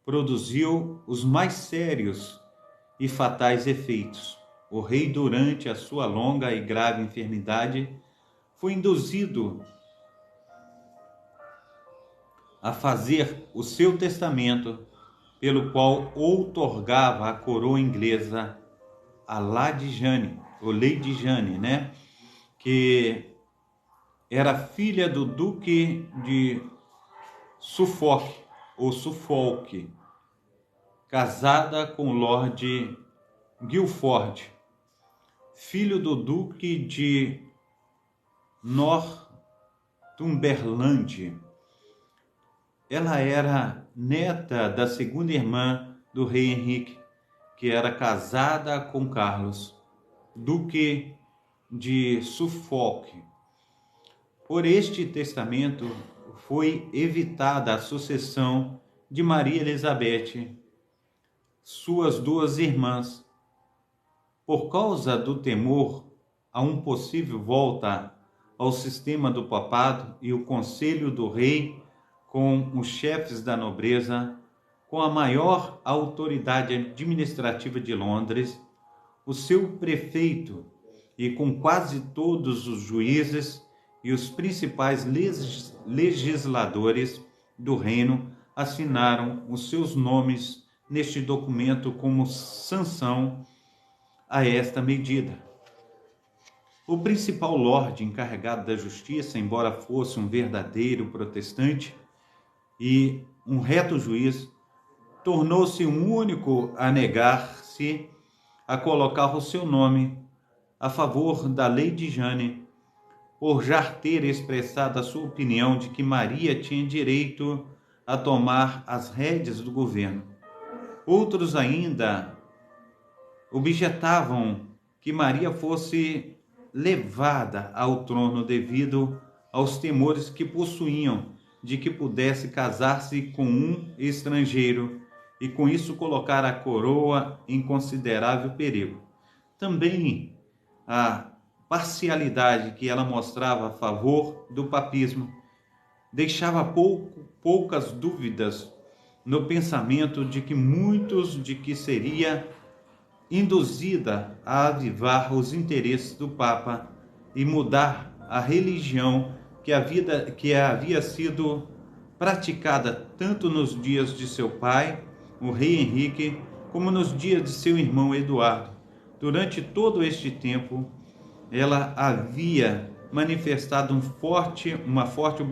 produziu os mais sérios e fatais efeitos. O rei, durante a sua longa e grave enfermidade, foi induzido a fazer o seu testamento, pelo qual outorgava a coroa inglesa a Lady Jane, ou Lady Jane, que era filha do Duque de Suffolk, ou Suffolk, casada com o Lord Guilford, filho do Duque de Northumberland. Ela era neta da segunda irmã do rei Henrique, que era casada com Carlos, Duque de Suffolk. Por este testamento foi evitada a sucessão de Maria Elizabeth, suas duas irmãs, por causa do temor a um possível volta ao sistema do papado e o conselho do rei com os chefes da nobreza, com a maior autoridade administrativa de Londres, o seu prefeito e com quase todos os juízes e os principais legisladores do reino assinaram os seus nomes neste documento como sanção a esta medida. O principal lorde encarregado da justiça, embora fosse um verdadeiro protestante e um reto juiz, tornou-se o único a negar-se a colocar o seu nome a favor da Lady Jane, por já ter expressado a sua opinião de que Maria tinha direito a tomar as rédeas do governo. Outros ainda objetavam que Maria fosse levada ao trono devido aos temores que possuíam de que pudesse casar-se com um estrangeiro e com isso colocar a coroa em considerável perigo. Também a parcialidade que ela mostrava a favor do papismo deixava poucas dúvidas no pensamento de que muitos de que seria induzida a avivar os interesses do Papa e mudar a religião que havia sido praticada tanto nos dias de seu pai, o rei Henrique, como nos dias de seu irmão Eduardo. Durante todo este tempo, ela havia manifestado uma forte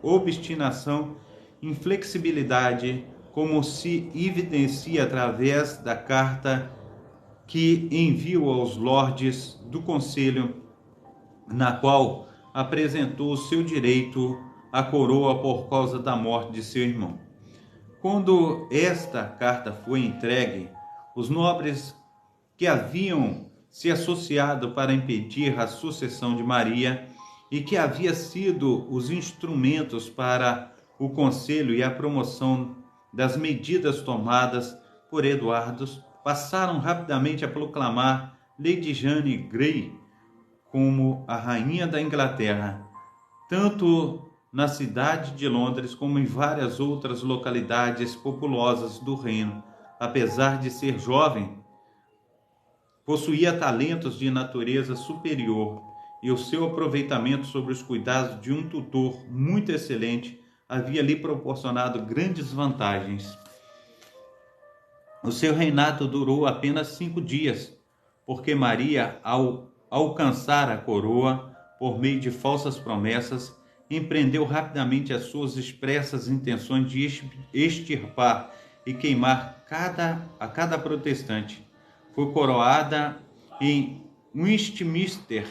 obstinação, inflexibilidade, como se evidencia através da carta que enviou aos lordes do conselho, na qual apresentou o seu direito à coroa por causa da morte de seu irmão. Quando esta carta foi entregue, os nobres que haviam se associado para impedir a sucessão de Maria e que havia sido os instrumentos para o conselho e a promoção das medidas tomadas por Eduardo, passaram rapidamente a proclamar Lady Jane Grey como a rainha da Inglaterra, tanto na cidade de Londres como em várias outras localidades populosas do reino. Apesar de ser jovem, possuía talentos de natureza superior e o seu aproveitamento sobre os cuidados de um tutor muito excelente havia lhe proporcionado grandes vantagens. O seu reinado durou apenas 5 dias, porque Maria, ao alcançar a coroa por meio de falsas promessas, empreendeu rapidamente as suas expressas intenções de extirpar e queimar a cada protestante. Foi coroada em Westminster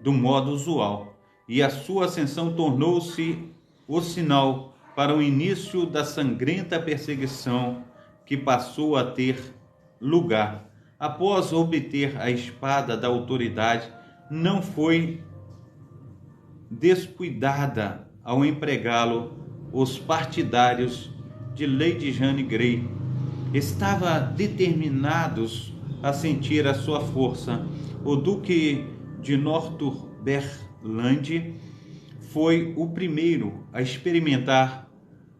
do modo usual, e a sua ascensão tornou-se o sinal para o início da sangrenta perseguição que passou a ter lugar. Após obter a espada da autoridade, não foi descuidada ao empregá-lo. Os partidários de Lady Jane Grey estavam determinados a sentir a sua força. O Duque de Northumberland foi o primeiro a experimentar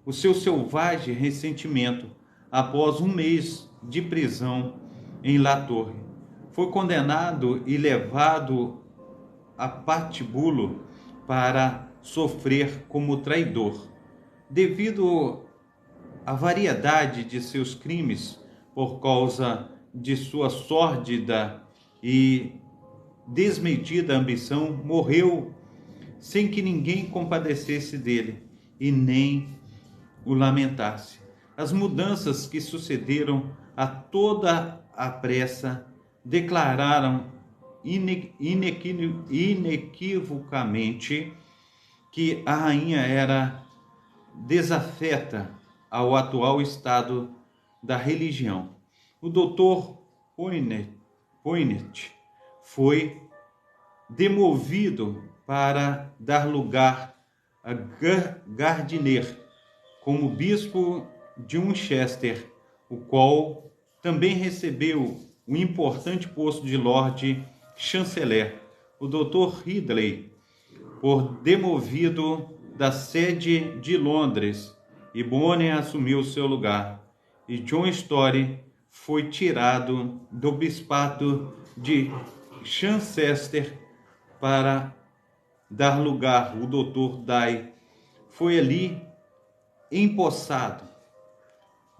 o seu selvagem ressentimento após um mês de prisão em La Torre. Foi condenado e levado a patíbulo para sofrer como traidor. Devido à variedade de seus crimes, por causa de sua sórdida e desmedida ambição, morreu sem que ninguém compadecesse dele e nem o lamentasse. As mudanças que sucederam a toda a pressa declararam inequivocamente que a rainha era desafeta ao atual estado da religião. O Dr. Poinet foi demovido para dar lugar a Gardiner como bispo de Winchester, o qual também recebeu o importante posto de Lord Chanceler. O Dr. Ridley por demovido da sede de Londres, e Bonner assumiu seu lugar, e John Story foi tirado do bispado de Chichester para dar lugar. O Dr. Dye foi ali empossado.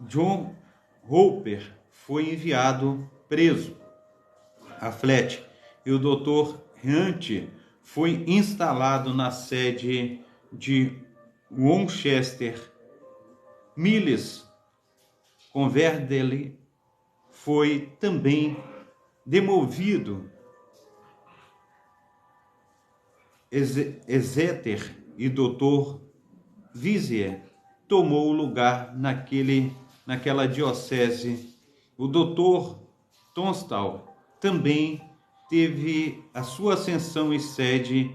John Roper foi enviado preso a Flet, e o Dr. Hunt foi instalado na sede de Winchester. Miles Converdale foi também demovido. Exeter e Dr. Vizier tomou o lugar naquela diocese. O Dr. Tunstall também teve a sua ascensão e sede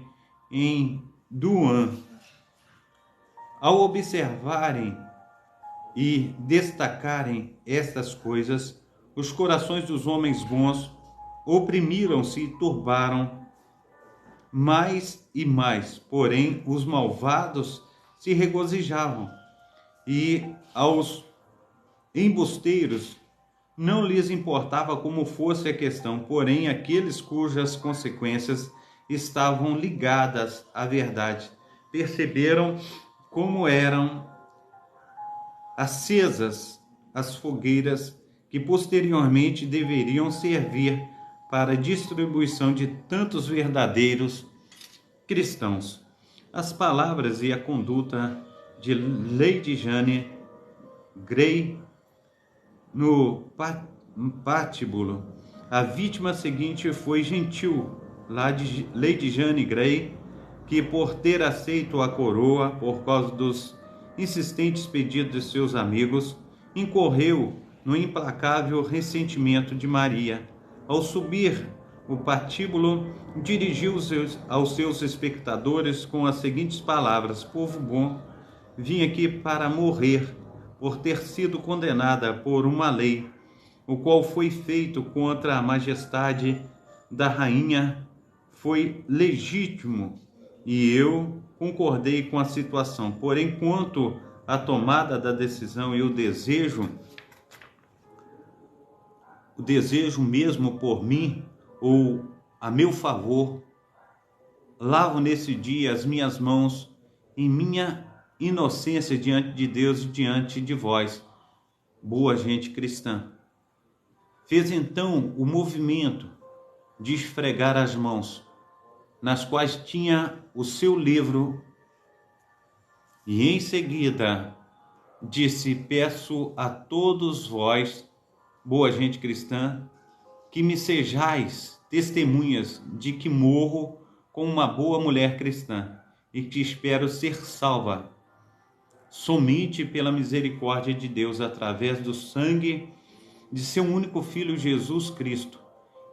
em Douai. Ao observarem e destacarem estas coisas, os corações dos homens bons oprimiram-se e turbaram mais e mais, porém os malvados se regozijavam, e aos embusteiros não lhes importava como fosse a questão, porém aqueles cujas consequências estavam ligadas à verdade perceberam como eram acesas as fogueiras que posteriormente deveriam servir para a distribuição de tantos verdadeiros cristãos. As palavras e a conduta de Lady Jane Grey no patíbulo. A vítima seguinte foi gentil, Lady Jane Grey, que por ter aceito a coroa por causa dos insistentes pedidos de seus amigos, incorreu no implacável ressentimento de Maria. Ao subir o patíbulo, dirigiu-se aos seus espectadores com as seguintes palavras: povo bom, vim aqui para morrer, por ter sido condenada por uma lei, o qual foi feito contra a majestade da rainha, foi legítimo, e eu concordei com a situação. Porém, quanto à tomada da decisão e o desejo mesmo por mim, ou a meu favor, lavo nesse dia as minhas mãos em minha inocência diante de Deus e diante de vós, boa gente cristã. Fez então o movimento de esfregar as mãos nas quais tinha o seu livro, e em seguida disse: peço a todos vós, boa gente cristã, que me sejais testemunhas de que morro com uma boa mulher cristã e que espero ser salva somente pela misericórdia de Deus através do sangue de seu único Filho Jesus Cristo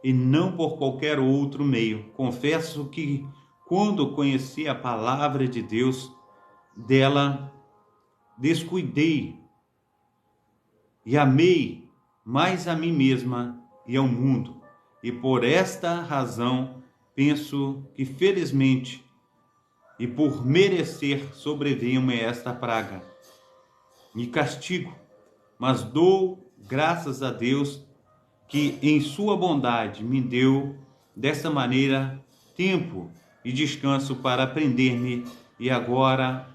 e não por qualquer outro meio. Confesso que quando conheci a palavra de Deus, dela descuidei e amei mais a mim mesma e ao mundo. E por esta razão penso que felizmente e por merecer sobreveio-me esta praga e castigo, mas dou graças a Deus que em sua bondade me deu desta maneira tempo e descanso para aprender-me. E agora,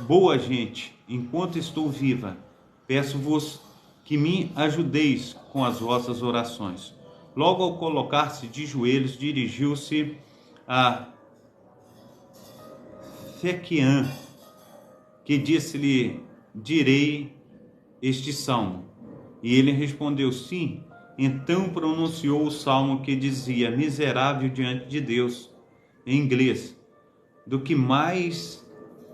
boa gente, enquanto estou viva, peço-vos que me ajudeis com as vossas orações. Logo ao colocar-se de joelhos, dirigiu-se a Fequiã, que disse-lhe: direi este salmo. E ele respondeu: sim. Então pronunciou o salmo que dizia: miserável diante de Deus, em inglês, do que mais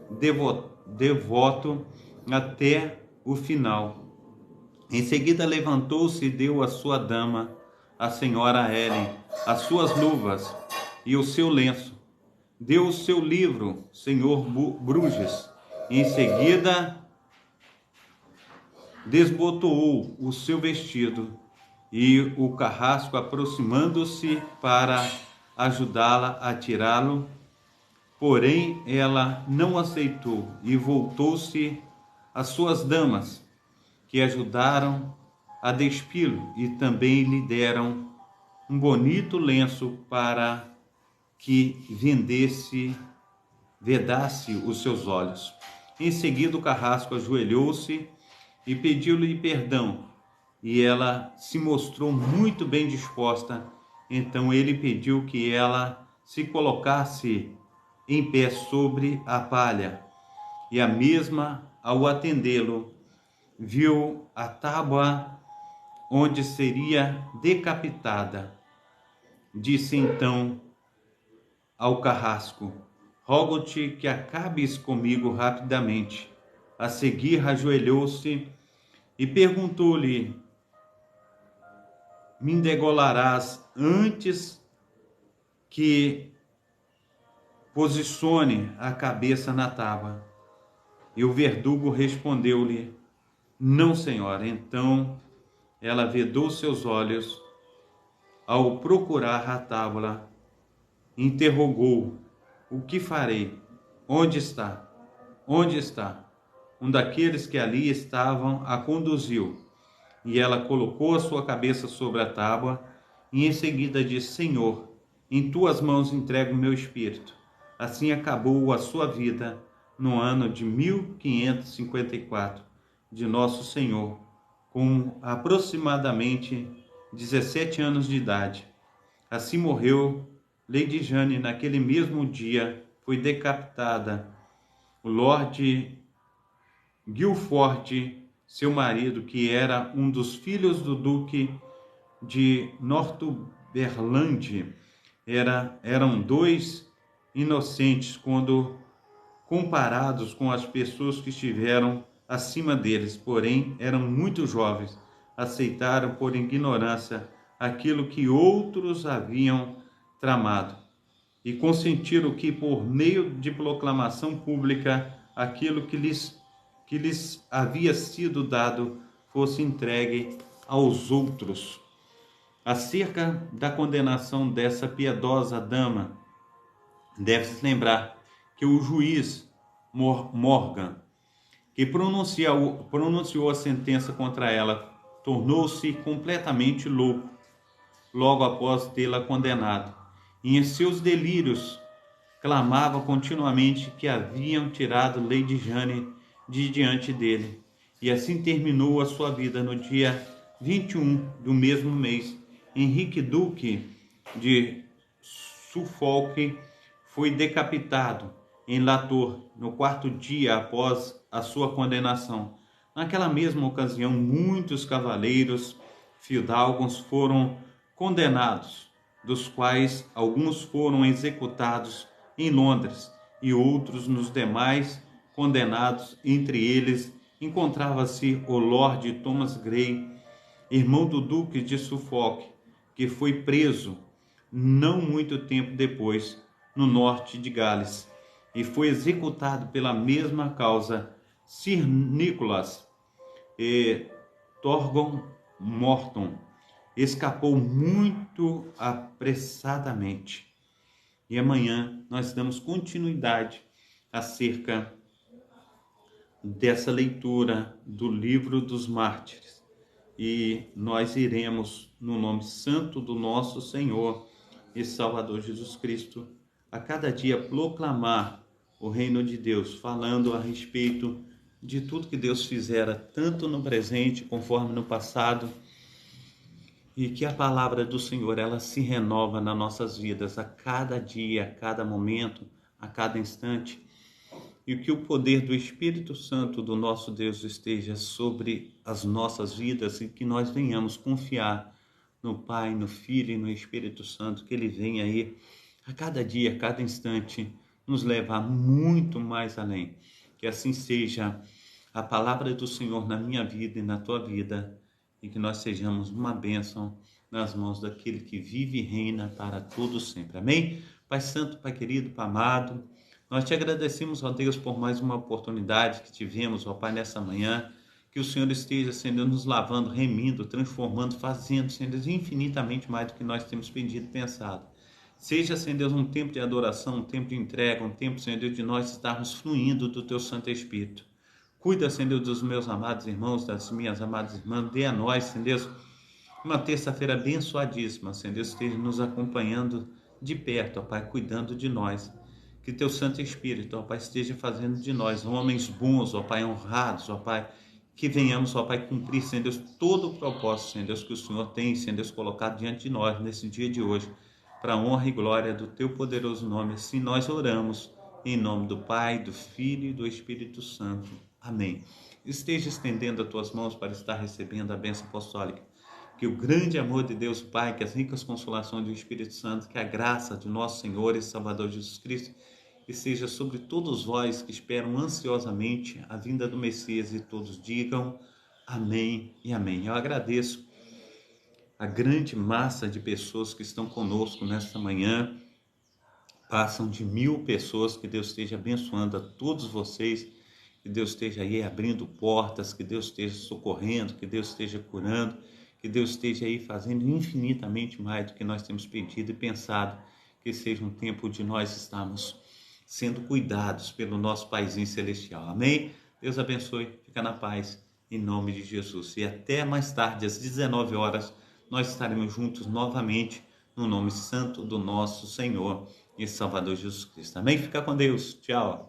devoto até o final. Em seguida levantou-se e deu à sua dama, a senhora Ellen, as suas luvas e o seu lenço. Deu o seu livro, senhor Bruges. Em seguida desbotoou o seu vestido e o carrasco, aproximando-se para ajudá-la a tirá-lo, porém ela não aceitou e voltou-se às suas damas, que ajudaram a despí-lo e também lhe deram um bonito lenço para que vedasse os seus olhos. Em seguida o carrasco ajoelhou-se e pediu-lhe perdão, e ela se mostrou muito bem disposta. Então ele pediu que ela se colocasse em pé sobre a palha, e a mesma, ao atendê-lo, viu a tábua onde seria decapitada. Disse então ao carrasco: rogo-te que acabes comigo rapidamente. A seguir ajoelhou-se e perguntou-lhe: me degolarás antes que posicione a cabeça na tábua? E o verdugo respondeu-lhe: não, senhora. Então ela vedou seus olhos. Ao procurar a tábua, interrogou: o que farei? Onde está? Onde está? Um daqueles que ali estavam a conduziu, e ela colocou a sua cabeça sobre a tábua, e em seguida disse: Senhor, em tuas mãos entrego o meu espírito. Assim acabou a sua vida no ano de 1554 de Nosso Senhor, com aproximadamente 17 anos de idade. Assim morreu Lady Jane. Naquele mesmo dia foi decapitada o Lord Guilford, seu marido, que era um dos filhos do Duque de Northumberland. Eram dois inocentes quando comparados com as pessoas que estiveram acima deles, porém eram muito jovens. Aceitaram por ignorância aquilo que outros haviam tramado e consentiram que, por meio de proclamação pública, aquilo que lhes havia sido dado fosse entregue aos outros. Acerca da condenação dessa piedosa dama, deve-se lembrar que o juiz Morgan, que pronunciou a sentença contra ela, tornou-se completamente louco logo após tê-la condenado, e em seus delírios clamava continuamente que haviam tirado Lady Jane de diante dele. E assim terminou a sua vida no dia 21 do mesmo mês. Henrique, Duque de Suffolk, foi decapitado em Lator no 4º dia após a sua condenação. Naquela mesma ocasião, muitos cavaleiros fidalgos foram condenados, dos quais alguns foram executados em Londres e outros nos demais condenados. Entre eles encontrava-se o Lord Thomas Grey, irmão do Duque de Suffolk, que foi preso não muito tempo depois no norte de Gales e foi executado pela mesma causa. Sir Nicholas Thornton escapou muito apressadamente. E amanhã nós damos continuidade acerca dessa leitura do livro dos mártires. E nós iremos, no nome santo do nosso Senhor e Salvador Jesus Cristo, a cada dia proclamar o reino de Deus, falando a respeito de tudo que Deus fizera, tanto no presente conforme no passado, e que a palavra do Senhor, ela se renova nas nossas vidas a cada dia, a cada momento, a cada instante, e que o poder do Espírito Santo do nosso Deus esteja sobre as nossas vidas e que nós venhamos confiar no Pai, no Filho e no Espírito Santo, que Ele venha aí a cada dia, a cada instante, nos levar muito mais além. Que assim seja a palavra do Senhor na minha vida e na tua vida, e que nós sejamos uma bênção nas mãos daquele que vive e reina para todos sempre. Amém? Pai Santo, Pai querido, Pai amado, nós te agradecemos, ó Deus, por mais uma oportunidade que tivemos, ó Pai, nessa manhã. Que o Senhor esteja, Senhor, nos lavando, remindo, transformando, fazendo, Senhor, infinitamente mais do que nós temos pedido e pensado. Seja, Senhor Deus, um tempo de adoração, um tempo de entrega, um tempo, Senhor Deus, de nós estarmos fluindo do Teu Santo Espírito. Cuida, Senhor Deus, dos meus amados irmãos, das minhas amadas irmãs. Dê a nós, Senhor Deus, uma terça-feira abençoadíssima. Senhor Deus, esteja nos acompanhando de perto, ó Pai, cuidando de nós. Que Teu Santo Espírito, ó Pai, esteja fazendo de nós homens bons, ó Pai, honrados, ó Pai, que venhamos, ó Pai, cumprir, Senhor Deus, todo o propósito, Senhor Deus, que o Senhor tem, Senhor Deus, colocado diante de nós nesse dia de hoje, para a honra e glória do Teu poderoso nome. Assim nós oramos, em nome do Pai, do Filho e do Espírito Santo. Amém. Esteja estendendo as tuas mãos para estar recebendo a bênção apostólica. Que o grande amor de Deus Pai, que as ricas consolações do Espírito Santo, que a graça de nosso Senhor e Salvador Jesus Cristo, e seja sobre todos vós que esperam ansiosamente a vinda do Messias, e todos digam amém e amém. Eu agradeço a grande massa de pessoas que estão conosco nesta manhã. Passam de 1000 pessoas. Que Deus esteja abençoando a todos vocês, que Deus esteja aí abrindo portas, que Deus esteja socorrendo, que Deus esteja curando, que Deus esteja aí fazendo infinitamente mais do que nós temos pedido e pensado. Que seja um tempo de nós estarmos sendo cuidados pelo nosso Paizinho Celestial. Amém? Deus abençoe, fica na paz, em nome de Jesus. E até mais tarde, às 19 horas, nós estaremos juntos novamente, no nome santo do nosso Senhor e Salvador Jesus Cristo. Amém? Fica com Deus. Tchau.